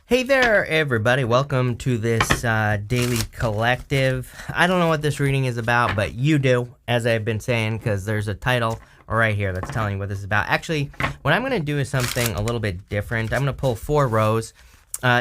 Hey there, everybody. Welcome to this daily collective. I don't know what this reading is about, but you do, as I've been saying, because there's a title right here that's telling you what this is about. Actually, what I'm going to do is something a little bit different. I'm going to pull 4 rows.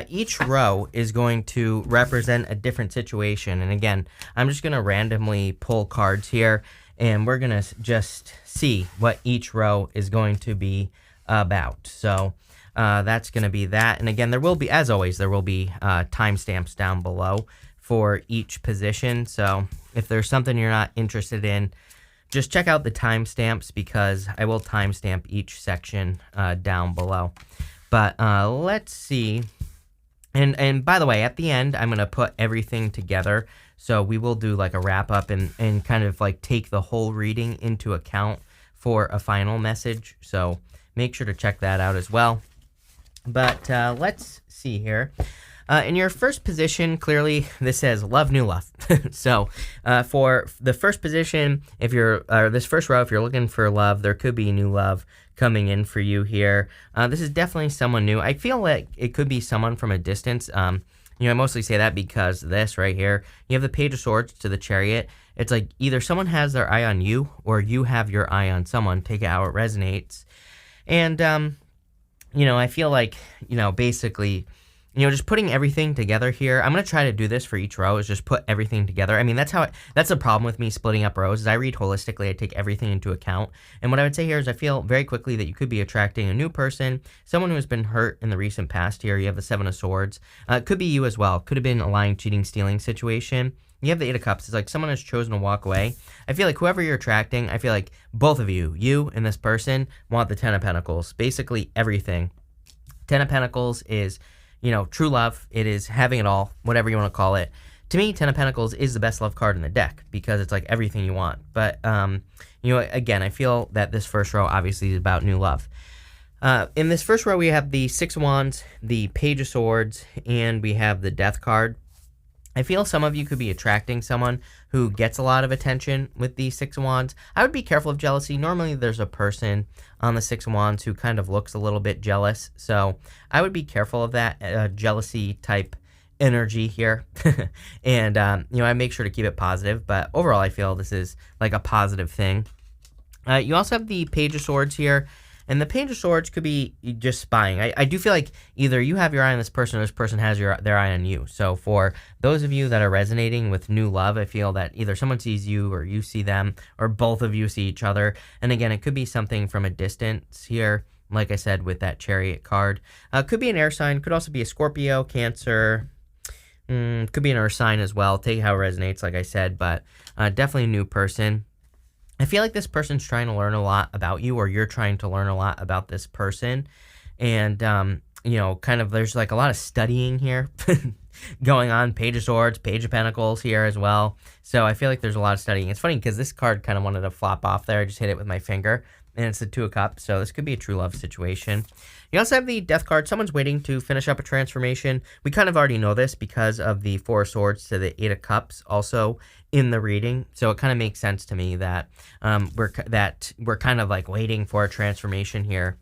Each row is going to represent a different situation. And again, I'm just going to randomly pull cards here, and we're going to just see what each row is going to be about. So that's going to be that. And again, there will be, as always, there will be timestamps down below for each position. So if there's something you're not interested in, just check out the timestamps because I will timestamp each section down below. But let's see. And by the way, at the end, I'm going to put everything together. So we will do like a wrap up and kind of like take the whole reading into account for a final message. So make sure to check that out as well. But let's see here. In your first position, clearly this says love, new love. So for the first position, if you're this first row, if you're looking for love, there could be new love coming in for you here. This is definitely someone new. I feel like it could be someone from a distance. I mostly say that because this right here, you have the Page of Swords to the Chariot. It's like either someone has their eye on you or you have your eye on someone. Take it how it resonates. And I feel like, basically, just putting everything together here. I'm going to try to do this for each row is just put everything together. I mean, that's the problem with me splitting up rows is I read holistically. I take everything into account. And what I would say here is I feel very quickly that you could be attracting a new person, someone who has been hurt in the recent past here. You have the 7 of Swords. It could be you as well. Could have been a lying, cheating, stealing situation. You have the 8 of Cups. It's like someone has chosen to walk away. I feel like whoever you're attracting, I feel like both of you and this person want the 10 of Pentacles. Basically everything. 10 of Pentacles is, true love. It is having it all, whatever you want to call it. To me, 10 of Pentacles is the best love card in the deck because it's like everything you want. But, again, I feel that this first row obviously is about new love. In this first row, we have the 6 of Wands, the Page of Swords, and we have the Death card. I feel some of you could be attracting someone who gets a lot of attention with the 6 of Wands. I would be careful of jealousy. Normally, there's a person on the 6 of Wands who kind of looks a little bit jealous. So I would be careful of that jealousy type energy here. And, I make sure to keep it positive. But overall, I feel this is like a positive thing. You also have the Page of Swords here. And the Page of Swords could be just spying. I do feel like either you have your eye on this person or this person has their eye on you. So for those of you that are resonating with new love, I feel that either someone sees you or you see them or both of you see each other. And again, it could be something from a distance here, like I said, with that Chariot card. Could be an air sign. Could also be a Scorpio, Cancer. Could be an earth sign as well. Take how it resonates, like I said. But definitely a new person. I feel like this person's trying to learn a lot about you or you're trying to learn a lot about this person. And, kind of there's like a lot of studying here going on. Page of Swords, Page of Pentacles here as well. So I feel like there's a lot of studying. It's funny because this card kind of wanted to flop off there. I just hit it with my finger. And it's the 2 of Cups. So this could be a true love situation. You also have the Death card. Someone's waiting to finish up a transformation. We kind of already know this because of the 4 of Swords to the 8 of Cups also in the reading. So it kind of makes sense to me that we're kind of like waiting for a transformation here.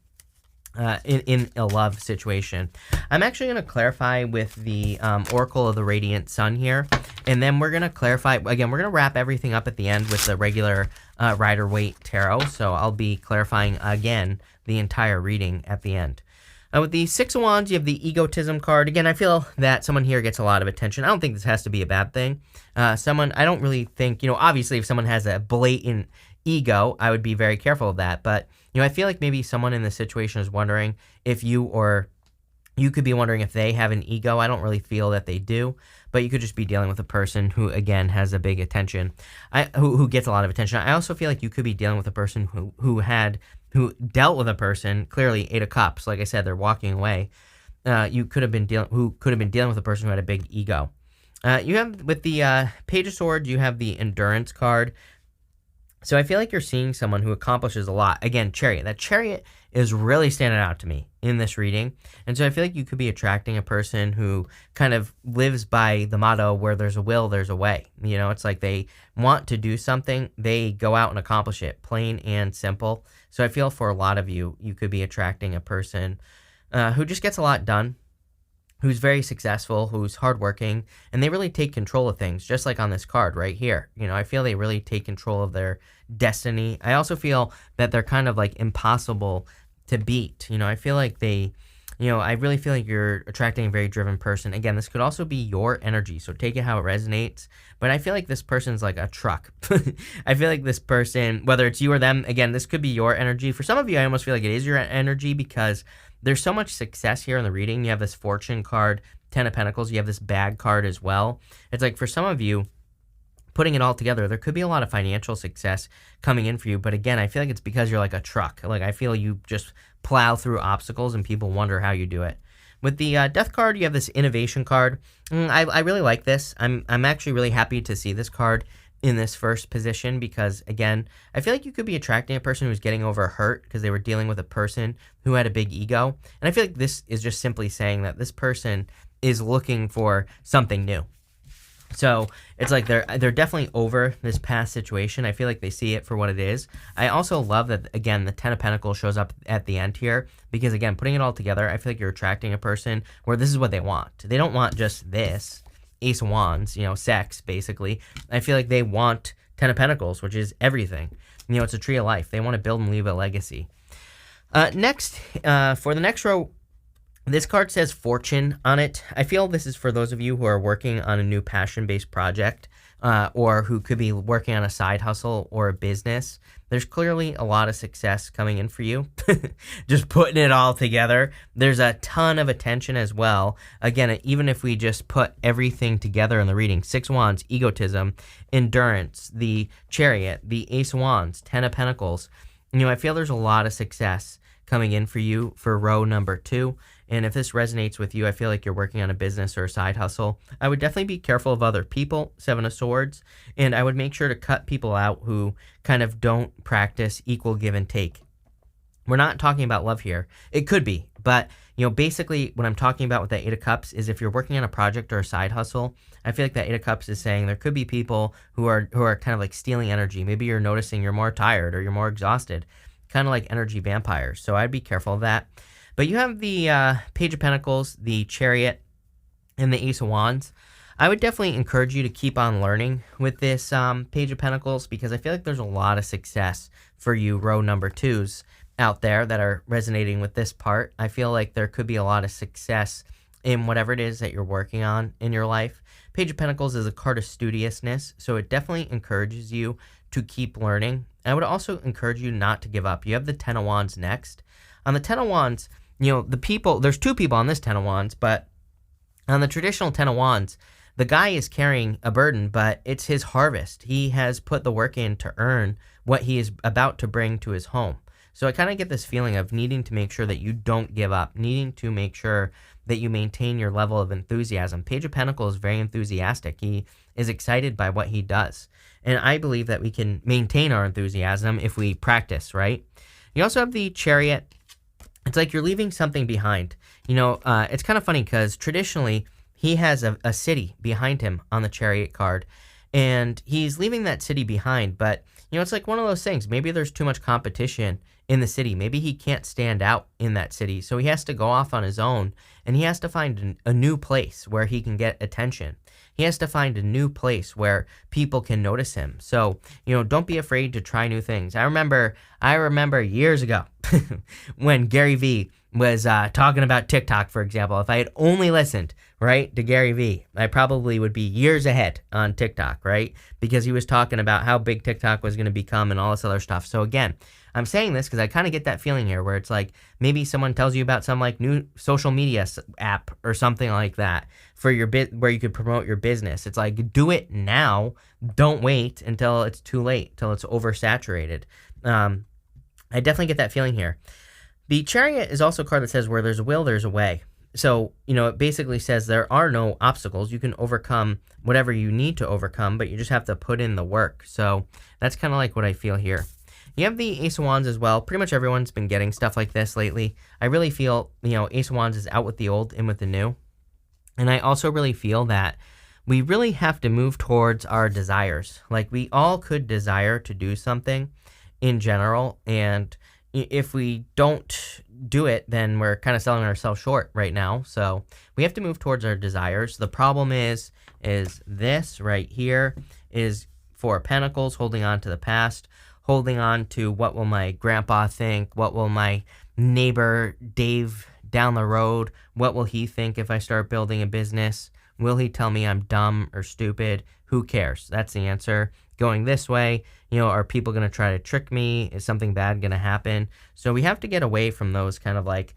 In a love situation. I'm actually going to clarify with the Oracle of the Radiant Sun here. And then we're going to clarify, again, we're going to wrap everything up at the end with the regular Rider-Waite Tarot. So I'll be clarifying again the entire reading at the end. With the 6 of Wands, you have the Egotism card. Again, I feel that someone here gets a lot of attention. I don't think this has to be a bad thing. I don't really think, obviously if someone has a blatant ego, I would be very careful of that. But, I feel like maybe someone in this situation is wondering if you could be wondering if they have an ego. I don't really feel that they do, but you could just be dealing with a person who, again, has a big attention, who gets a lot of attention. I also feel like you could be dealing with a person who dealt with a person, clearly 8 of Cups. Like I said, they're walking away. You could have been dealing with a person who had a big ego. You have with the Page of Swords, you have the Endurance card. So I feel like you're seeing someone who accomplishes a lot. Again, Chariot. That Chariot is really standing out to me in this reading. And so I feel like you could be attracting a person who kind of lives by the motto, where there's a will, there's a way. It's like they want to do something, they go out and accomplish it, plain and simple. So I feel for a lot of you, you could be attracting a person who just gets a lot done. who's very successful, who's hardworking, and they really take control of things, just like on this card right here. I feel they really take control of their destiny. I also feel that they're kind of like impossible to beat. I feel like I really feel like you're attracting a very driven person. Again, this could also be your energy, so take it how it resonates. But I feel like this person's like a truck. I feel like this person, whether it's you or them, again, this could be your energy. For some of you, I almost feel like it is your energy because there's so much success here in the reading. You have this Fortune card, Ten of Pentacles. You have this Bag card as well. It's like for some of you, putting it all together, there could be a lot of financial success coming in for you. But again, I feel like it's because you're like a truck. Like I feel you just plow through obstacles and people wonder how you do it. With the Death card, you have this Innovation card. I really like this. I'm actually really happy to see this card in this first position because, again, I feel like you could be attracting a person who's getting over hurt because they were dealing with a person who had a big ego. And I feel like this is just simply saying that this person is looking for something new. So it's like they're definitely over this past situation. I feel like they see it for what it is. I also love that, again, the Ten of Pentacles shows up at the end here because, again, putting it all together, I feel like you're attracting a person where this is what they want. They don't want just this. Ace of Wands, sex, basically. I feel like they want Ten of Pentacles, which is everything. It's a tree of life. They want to build and leave a legacy. Next, for the next row, this card says Fortune on it. I feel this is for those of you who are working on a new passion-based project or who could be working on a side hustle or a business. There's clearly a lot of success coming in for you. Just putting it all together. There's a ton of attention as well. Again, even if we just put everything together in the reading, Six of Wands, egotism, endurance, the Chariot, the Ace of Wands, Ten of Pentacles. I feel there's a lot of success coming in for you for row number 2. And if this resonates with you, I feel like you're working on a business or a side hustle. I would definitely be careful of other people, Seven of Swords, and I would make sure to cut people out who kind of don't practice equal give and take. We're not talking about love here. It could be, but basically what I'm talking about with that Eight of Cups is if you're working on a project or a side hustle, I feel like that Eight of Cups is saying there could be people who are kind of like stealing energy. Maybe you're noticing you're more tired or you're more exhausted, kind of like energy vampires. So I'd be careful of that. But you have the Page of Pentacles, the Chariot, and the Ace of Wands. I would definitely encourage you to keep on learning with this Page of Pentacles because I feel like there's a lot of success for you row number 2s out there that are resonating with this part. I feel like there could be a lot of success in whatever it is that you're working on in your life. Page of Pentacles is a card of studiousness, so it definitely encourages you to keep learning. I would also encourage you not to give up. You have the Ten of Wands next. On the Ten of Wands, there's 2 people on this Ten of Wands, but on the traditional Ten of Wands, the guy is carrying a burden, but it's his harvest. He has put the work in to earn what he is about to bring to his home. So I kind of get this feeling of needing to make sure that you don't give up, needing to make sure that you maintain your level of enthusiasm. Page of Pentacles is very enthusiastic. He is excited by what he does. And I believe that we can maintain our enthusiasm if we practice, right? You also have the Chariot. It's like you're leaving something behind. It's kind of funny because traditionally he has a city behind him on the Chariot card, and he's leaving that city behind. But, it's like one of those things. Maybe there's too much competition in the city. Maybe he can't stand out in that city. So he has to go off on his own, and he has to find a new place where he can get attention. He has to find a new place where people can notice him. So, don't be afraid to try new things. I remember years ago when Gary Vee was talking about TikTok, for example. If I had only listened, right, to Gary Vee, I probably would be years ahead on TikTok, right? Because he was talking about how big TikTok was going to become and all this other stuff. So again, I'm saying this because I kind of get that feeling here where it's like maybe someone tells you about some like new social media app or something like that for your where you could promote your business. It's like do it now. Don't wait until it's too late, till it's oversaturated. I definitely get that feeling here. The Chariot is also a card that says where there's a will, there's a way. So, it basically says there are no obstacles. You can overcome whatever you need to overcome, but you just have to put in the work. So that's kind of like what I feel here. You have the Ace of Wands as well. Pretty much everyone's been getting stuff like this lately. I really feel, Ace of Wands is out with the old, in with the new. And I also really feel that we really have to move towards our desires. Like we all could desire to do something in general. And, if we don't do it, then we're kind of selling ourselves short right now. So we have to move towards our desires. The problem is this right here is Four of Pentacles, holding on to the past, holding on to what will my grandpa think, what will my neighbor Dave down the road, what will he think if I start building a business? Will he tell me I'm dumb or stupid? Who cares? That's the answer. Going this way, are people going to try to trick me? Is something bad going to happen? So we have to get away from those kind of like,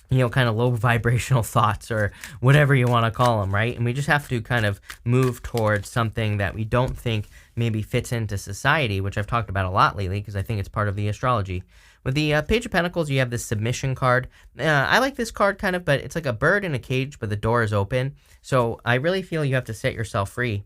kind of low vibrational thoughts or whatever you want to call them, right? And we just have to kind of move towards something that we don't think maybe fits into society, which I've talked about a lot lately because I think it's part of the astrology. With the Page of Pentacles, you have this submission card. I like this card kind of, but it's like a bird in a cage, but the door is open. So I really feel you have to set yourself free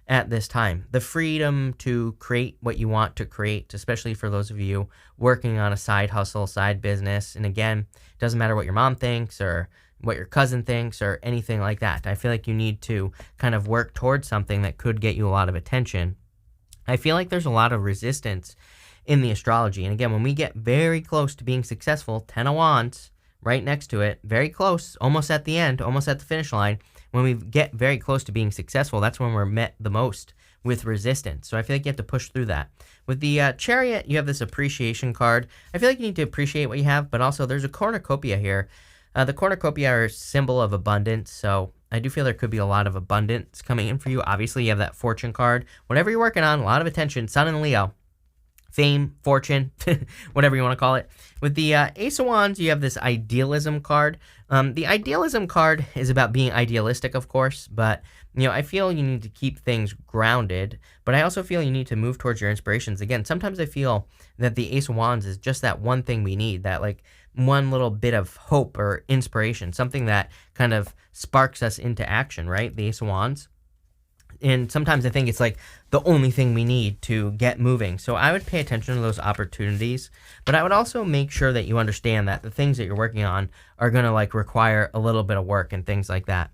at this time. The freedom to create what you want to create, especially for those of you working on a side hustle, side business. And again, it doesn't matter what your mom thinks or what your cousin thinks or anything like that. I feel like you need to kind of work towards something that could get you a lot of attention. I feel like there's a lot of resistance in the astrology. And again, when we get very close to being successful, 10 of Wands right next to it, very close, almost at the end, almost at the finish line, when we get very close to being successful, that's when we're met the most with resistance. So I feel like you have to push through that. With the Chariot, you have this appreciation card. I feel like you need to appreciate what you have, but also there's a cornucopia here. The cornucopia are a symbol of abundance, so I do feel there could be a lot of abundance coming in for you. Obviously, you have that fortune card. Whatever you're working on, a lot of attention. Sun and Leo. Fame, fortune, whatever you want to call it. With the Ace of Wands, you have this idealism card. The idealism card is about being idealistic, of course, but I feel you need to keep things grounded, but I also feel you need to move towards your inspirations. Again, sometimes I feel that the Ace of Wands is just that one thing we need, that like one little bit of hope or inspiration, something that kind of sparks us into action, right? The Ace of Wands. And sometimes I think it's like the only thing we need to get moving. So I would pay attention to those opportunities, but I would also make sure that you understand that the things that you're working on are going to like require a little bit of work and things like that.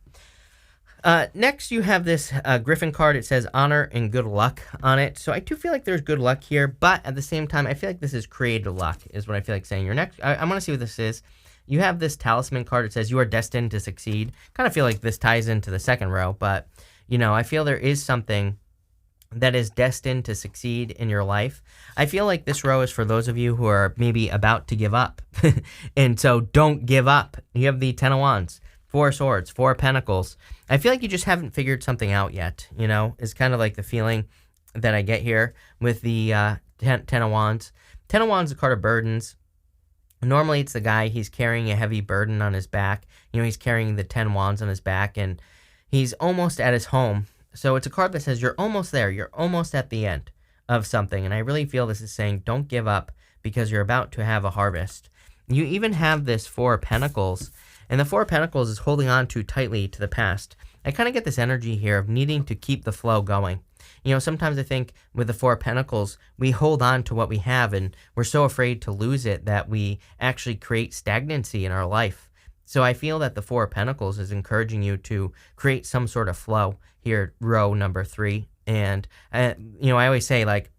Next, you have this Griffin card. It says honor and good luck on it. So I do feel like there's good luck here, but at the same time, I feel like this is creative luck is what I feel like saying. Your next, I want to see what this is. You have this talisman card. It says you are destined to succeed. Kind of feel like this ties into the second row, but I feel there is something that is destined to succeed in your life. I feel like this row is for those of you who are maybe about to give up. And so don't give up. You have the 10 of Wands, 4 of Swords, 4 of Pentacles. I feel like you just haven't figured something out yet, It's kind of like the feeling that I get here with the 10 of Wands. 10 of Wands is a card of burdens. Normally it's the guy, he's carrying a heavy burden on his back. He's carrying the 10 Wands on his back, and he's almost at his home. So it's a card that says you're almost there. You're almost at the end of something. And I really feel this is saying don't give up because you're about to have a harvest. You even have this 4 of Pentacles. And the 4 of Pentacles is holding on too tightly to the past. I kind of get this energy here of needing to keep the flow going. Sometimes I think with the 4 of Pentacles, we hold on to what we have and we're so afraid to lose it that we actually create stagnancy in our life. So I feel that the 4 of Pentacles is encouraging you to create some sort of flow here, row number 3. And, I always say, like,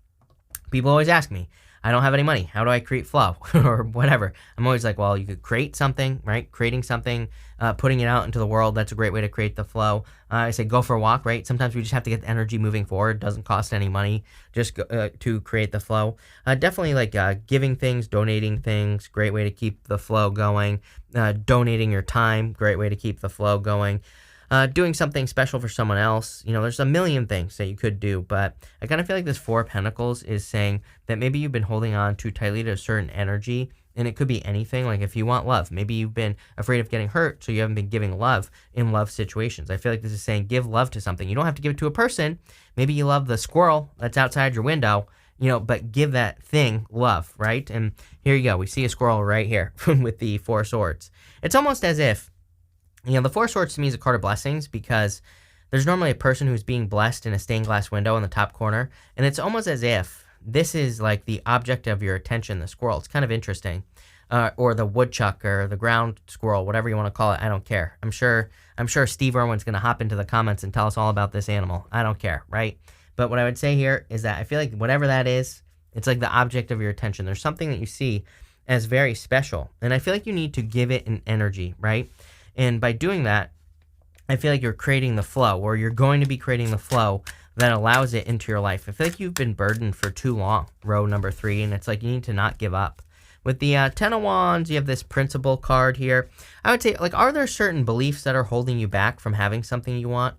people always ask me, I don't have any money. How do I create flow or whatever? I'm always like, well, you could create something, right? Creating something, putting it out into the world. That's a great way to create the flow. I say go for a walk, right? Sometimes we just have to get the energy moving forward. It doesn't cost any money just to create the flow. Definitely like giving things, donating things, great way to keep the flow going. Donating your time, great way to keep the flow going. Doing something special for someone else. There's a million things that you could do, but I kind of feel like this 4 of Pentacles is saying that maybe you've been holding on too tightly to a certain energy, and it could be anything. Like if you want love, maybe you've been afraid of getting hurt, so you haven't been giving love in love situations. I feel like this is saying give love to something. You don't have to give it to a person. Maybe you love the squirrel that's outside your window, but give that thing love, right? And here you go. We see a squirrel right here with the 4 of Swords. It's almost as if the 4 of Swords to me is a card of blessings because there's normally a person who's being blessed in a stained glass window in the top corner. And it's almost as if this is like the object of your attention, the squirrel. It's kind of interesting. Or the woodchuck or the ground squirrel, whatever you want to call it. I don't care. I'm sure Steve Irwin's going to hop into the comments and tell us all about this animal. I don't care, right? But what I would say here is that I feel like whatever that is, it's like the object of your attention. There's something that you see as very special. And I feel like you need to give it an energy, right? And by doing that, I feel like you're creating the flow, or you're going to be creating the flow that allows it into your life. I feel like you've been burdened for too long, row number 3, and it's like you need to not give up. With the Ten of Wands, you have this Principle card here. I would say, like, are there certain beliefs that are holding you back from having something you want?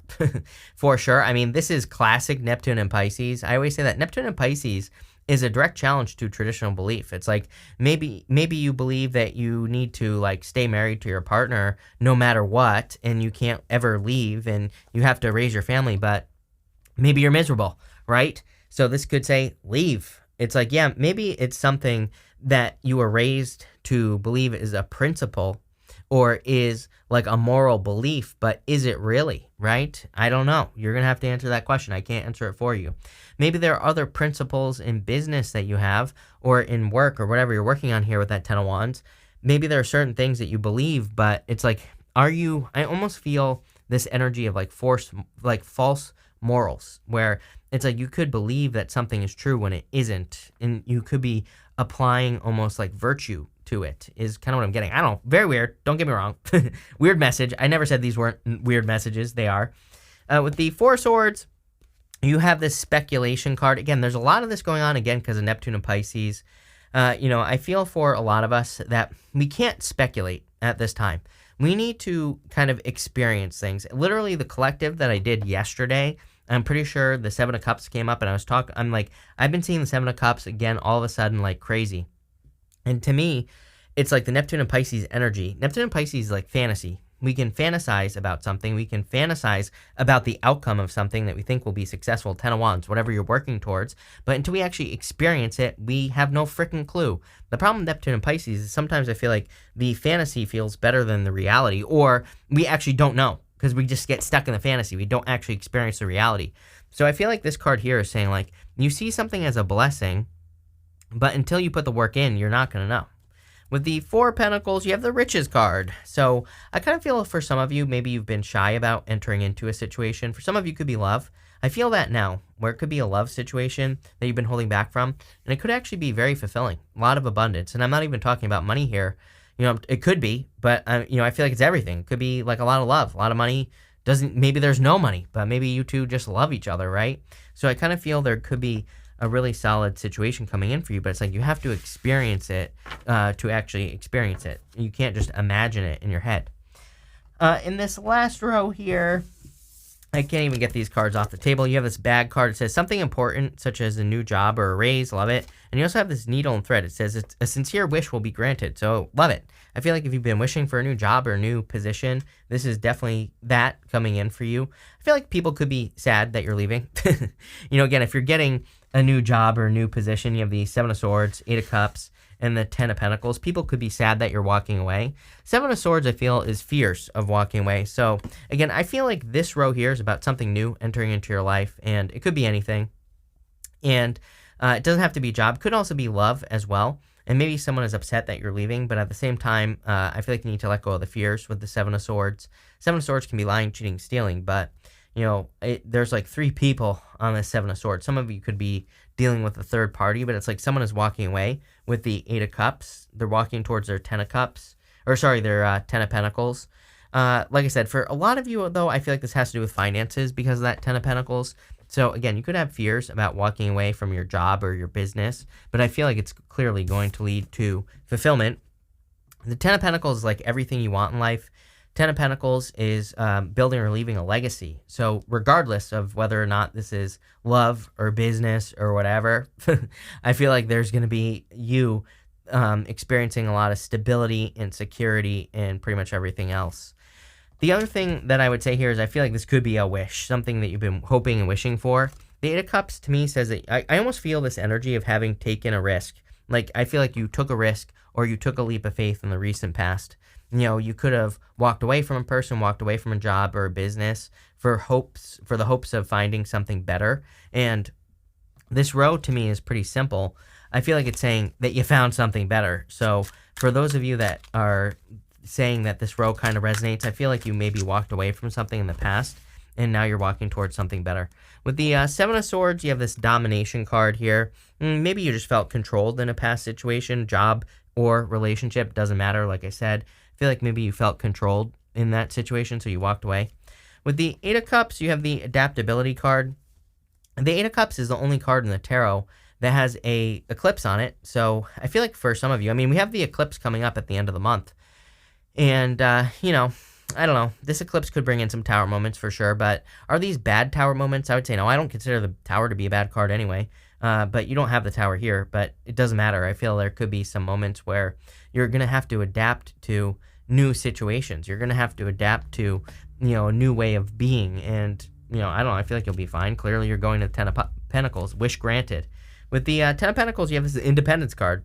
For sure. I mean, this is classic Neptune and Pisces. I always say that Neptune and Pisces is a direct challenge to traditional belief. It's like maybe you believe that you need to like stay married to your partner no matter what, and you can't ever leave, and you have to raise your family, but maybe you're miserable, right? So this could say leave. It's like, yeah, maybe it's something that you were raised to believe is a principle or is like a moral belief, but is it really, right? I don't know. You're going to have to answer that question. I can't answer it for you. Maybe there are other principles in business that you have, or in work, or whatever you're working on here with that Ten of Wands. Maybe there are certain things that you believe, but it's like, I almost feel this energy of like false morals, where it's like you could believe that something is true when it isn't, and you could be applying almost like virtue to it, is kind of what I'm getting. I don't know. Very weird. Don't get me wrong. Weird message. I never said these weren't weird messages. They are. With the Four of Swords, you have this speculation card. Again, there's a lot of this going on, again, because of Neptune and Pisces. I feel for a lot of us that we can't speculate at this time. We need to kind of experience things. Literally, the collective that I did yesterday, I'm pretty sure the Seven of Cups came up, and I'm like, I've been seeing the Seven of Cups again all of a sudden like crazy. And to me, it's like the Neptune and Pisces energy. Neptune and Pisces is like fantasy. We can fantasize about something. We can fantasize about the outcome of something that we think will be successful. Ten of Wands, whatever you're working towards. But until we actually experience it, we have no freaking clue. The problem with Neptune and Pisces is sometimes I feel like the fantasy feels better than the reality, or we actually don't know because we just get stuck in the fantasy. We don't actually experience the reality. So I feel like this card here is saying, like, you see something as a blessing, but until you put the work in, you're not going to know. With the Four of Pentacles, you have the Riches card. So I kind of feel for some of you, maybe you've been shy about entering into a situation. For some of you, it could be love. I feel that now, where it could be a love situation that you've been holding back from, and it could actually be very fulfilling, a lot of abundance. And I'm not even talking about money here. It could be, but I feel like it's everything. It could be like a lot of love, a lot of money. Maybe there's no money, but maybe you two just love each other, right? So I kind of feel there could be a really solid situation coming in for you, but it's like you have to experience it to actually experience it. You can't just imagine it in your head. In this last row here, I can't even get these cards off the table. You have this bag card. It says something important, such as a new job or a raise. Love it. And you also have this needle and thread. It says it's a sincere wish will be granted. So love it. I feel like if you've been wishing for a new job or a new position, this is definitely that coming in for you. I feel like people could be sad that you're leaving. Again, if you're getting a new job or a new position, you have the Seven of Swords, Eight of Cups, and the Ten of Pentacles. People could be sad that you're walking away. Seven of Swords, I feel, is fierce of walking away. So, again, I feel like this row here is about something new entering into your life, and it could be anything. And it doesn't have to be a job. It could also be love as well. And maybe someone is upset that you're leaving, but at the same time, I feel like you need to let go of the fears with the Seven of Swords. Seven of Swords can be lying, cheating, stealing, but there's like 3 people on this Seven of Swords. Some of you could be dealing with a third party, but it's like someone is walking away with the Eight of Cups. They're walking towards their Ten of Cups, their Ten of Pentacles. Like I said, for a lot of you, though, I feel like this has to do with finances because of that Ten of Pentacles. So again, you could have fears about walking away from your job or your business, but I feel like it's clearly going to lead to fulfillment. The Ten of Pentacles is like everything you want in life. Ten of Pentacles is building or leaving a legacy. So regardless of whether or not this is love or business or whatever, I feel like there's going to be you experiencing a lot of stability and security and pretty much everything else. The other thing that I would say here is I feel like this could be a wish, something that you've been hoping and wishing for. The Eight of Cups to me says that I almost feel this energy of having taken a risk. Like I feel like you took a risk or you took a leap of faith in the recent past. You could have walked away from a person, walked away from a job or a business for the hopes of finding something better. And this row to me is pretty simple. I feel like it's saying that you found something better. So for those of you that are saying that this row kind of resonates, I feel like you maybe walked away from something in the past and now you're walking towards something better. With the Seven of Swords, you have this domination card here. Maybe you just felt controlled in a past situation, job, or relationship, doesn't matter. Like I said, I feel like maybe you felt controlled in that situation, so you walked away. With the Eight of Cups, you have the adaptability card. The Eight of Cups is the only card in the tarot that has a eclipse on it. So I feel like for some of you, I mean, we have the eclipse coming up at the end of the month. And, you know, I don't know. This eclipse could bring in some tower moments for sure. But are these bad tower moments? I would say no. I don't consider the tower to be a bad card anyway. But you don't have the tower here. But it doesn't matter. I feel there could be some moments where you're going to have to adapt to new situations. You're going to have to adapt to, you know, a new way of being. And, you know, I don't know. I feel like you'll be fine. Clearly, you're going to the Ten of Pentacles. Wish granted. With the Ten of Pentacles, you have this independence card.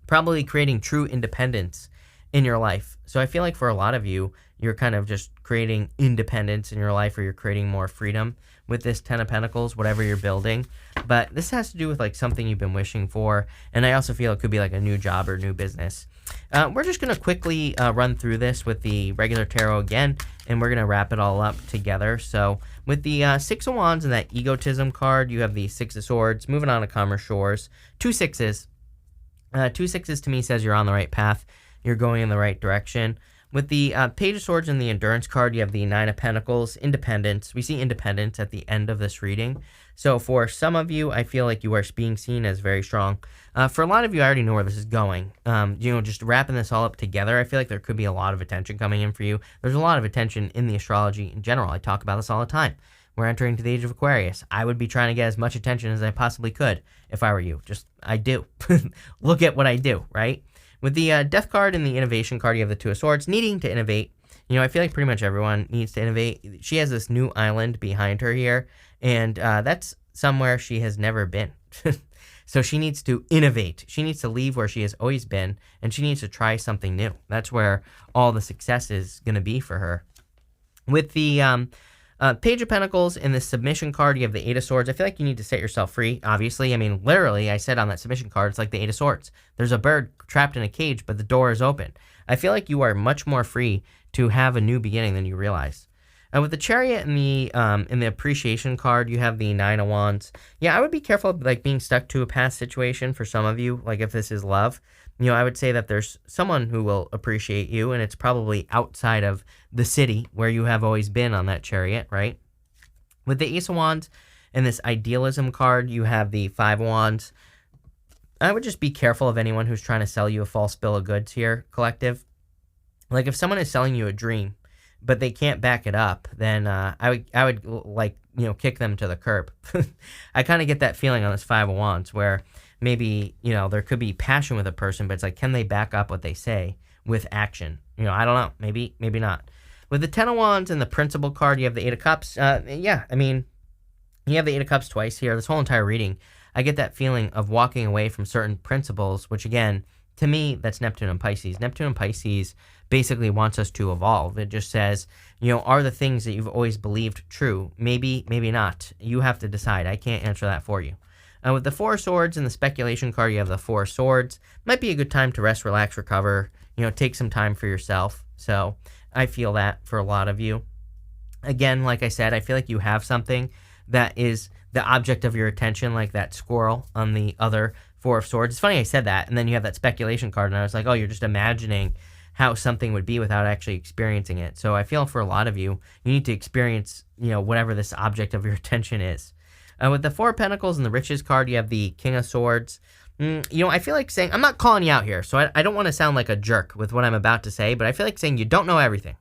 Probably creating true independence in your life. So I feel like for a lot of you, you're kind of just creating independence in your life, or you're creating more freedom with this Ten of Pentacles, whatever you're building. But this has to do with like something you've been wishing for. And I also feel it could be like a new job or new business. We're just going to quickly run through this with the regular tarot again, and we're going to wrap it all up together. So with the Six of Wands and that egotism card, you have the Six of Swords, moving on to calmer shores. Two sixes. Two sixes to me says you're on the right path. You're going in the right direction. With the Page of Swords and the Endurance card, you have the Nine of Pentacles, independence. We see independence at the end of this reading. So for some of you, I feel like you are being seen as very strong. For a lot of you, I already know where this is going. You know, just wrapping this all up together, I feel like there could be a lot of attention coming in for you. There's a lot of attention in the astrology in general. I talk about this all the time. We're entering to the age of Aquarius. I would be trying to get as much attention as I possibly could if I were you. Just, I do. Look at what I do, right? With the Death card and the Innovation card, you have the Two of Swords, needing to innovate. You know, I feel like pretty much everyone needs to innovate. She has this new island behind her here, and that's somewhere she has never been. So she needs to innovate. She needs to leave where she has always been, and she needs to try something new. That's where all the success is going to be for her. With the Page of Pentacles and the Submission card, you have the Eight of Swords. I feel like you need to set yourself free, obviously. I mean, literally, I said on that Submission card, it's like the Eight of Swords. There's a bird trapped in a cage, but the door is open. I feel like you are much more free to have a new beginning than you realize. With the Chariot and the Appreciation card, you have the Nine of Wands. Yeah, I would be careful of, like, being stuck to a past situation for some of you, like if this is love. You know, I would say that there's someone who will appreciate you, and it's probably outside of the city where you have always been on that Chariot, right? With the Ace of Wands and this Idealism card, you have the Five of Wands. I would just be careful of anyone who's trying to sell you a false bill of goods here, collective. Like, if someone is selling you a dream, but they can't back it up, then I would like, you know, kick them to the curb. I kind of get that feeling on this Five of Wands where maybe, you know, there could be passion with a person, but it's like, can they back up what they say with action? You know, I don't know. Maybe not. With the Ten of Wands and the Principal card, you have the Eight of Cups. Yeah, I mean, you have the Eight of Cups twice here. This whole entire reading, I get that feeling of walking away from certain principles, which again, to me, that's Neptune and Pisces. Neptune and Pisces basically wants us to evolve. It just says, you know, are the things that you've always believed true? Maybe, maybe not. You have to decide. I can't answer that for you. With the Four of Swords and the Speculation card, you have the Four of Swords. Might be a good time to rest, relax, recover, you know, take some time for yourself. So I feel that for a lot of you. Again, like I said, I feel like you have something that is the object of your attention, like that squirrel on the other Four of Swords. It's funny I said that, and then you have that Speculation card, and I was like, oh, you're just imagining how something would be without actually experiencing it. So I feel for a lot of you, you need to experience, you know, whatever this object of your attention is. With the Four of Pentacles and the Riches card, you have the King of Swords. You know, I feel like saying, I'm not calling you out here, so I don't want to sound like a jerk with what I'm about to say, but I feel like saying you don't know everything.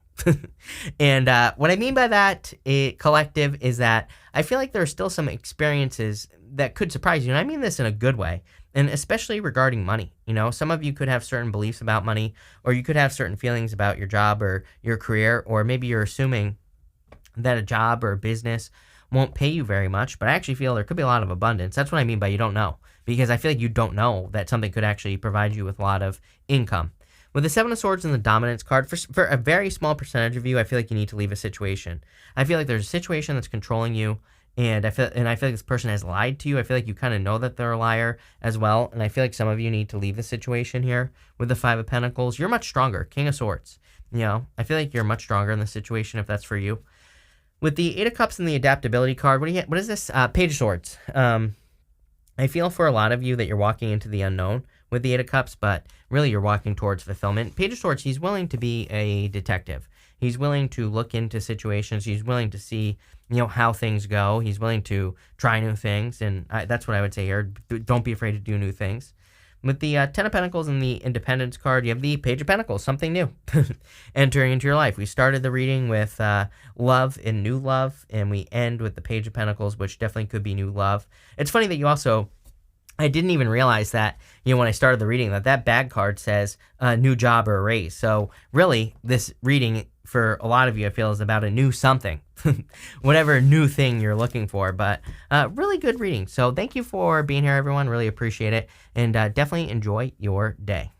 And what I mean by that, collective, is that I feel like there are still some experiences that could surprise you, and I mean this in a good way, and especially regarding money. You know, some of you could have certain beliefs about money, or you could have certain feelings about your job or your career, or maybe you're assuming that a job or a business won't pay you very much, but I actually feel there could be a lot of abundance. That's what I mean by you don't know, because I feel like you don't know that something could actually provide you with a lot of income. With the Seven of Swords and the Dominance card, for a very small percentage of you, I feel like you need to leave a situation. I feel like there's a situation that's controlling you, and I feel like this person has lied to you. I feel like you kind of know that they're a liar as well, and I feel like some of you need to leave the situation here. With the Five of Pentacles, you're much stronger. King of Swords. You know, I feel like you're much stronger in this situation if that's for you. With the Eight of Cups and the Adaptability card, what is this? Page of Swords. I feel for a lot of you that you're walking into the unknown with the Eight of Cups, but really you're walking towards fulfillment. Page of Swords, he's willing to be a detective. He's willing to look into situations. He's willing to see, how things go. He's willing to try new things, and that's what I would say here. Don't be afraid to do new things. With the Ten of Pentacles and the Independence card, you have the Page of Pentacles, something new entering into your life. We started the reading with love and new love, and we end with the Page of Pentacles, which definitely could be new love. It's funny that you also, I didn't even realize that, when I started the reading, that bag card says new job or a raise. So really, this reading for a lot of you, I feel, is about a new something, whatever new thing you're looking for. But really good reading. So thank you for being here, everyone. Really appreciate it. And definitely enjoy your day.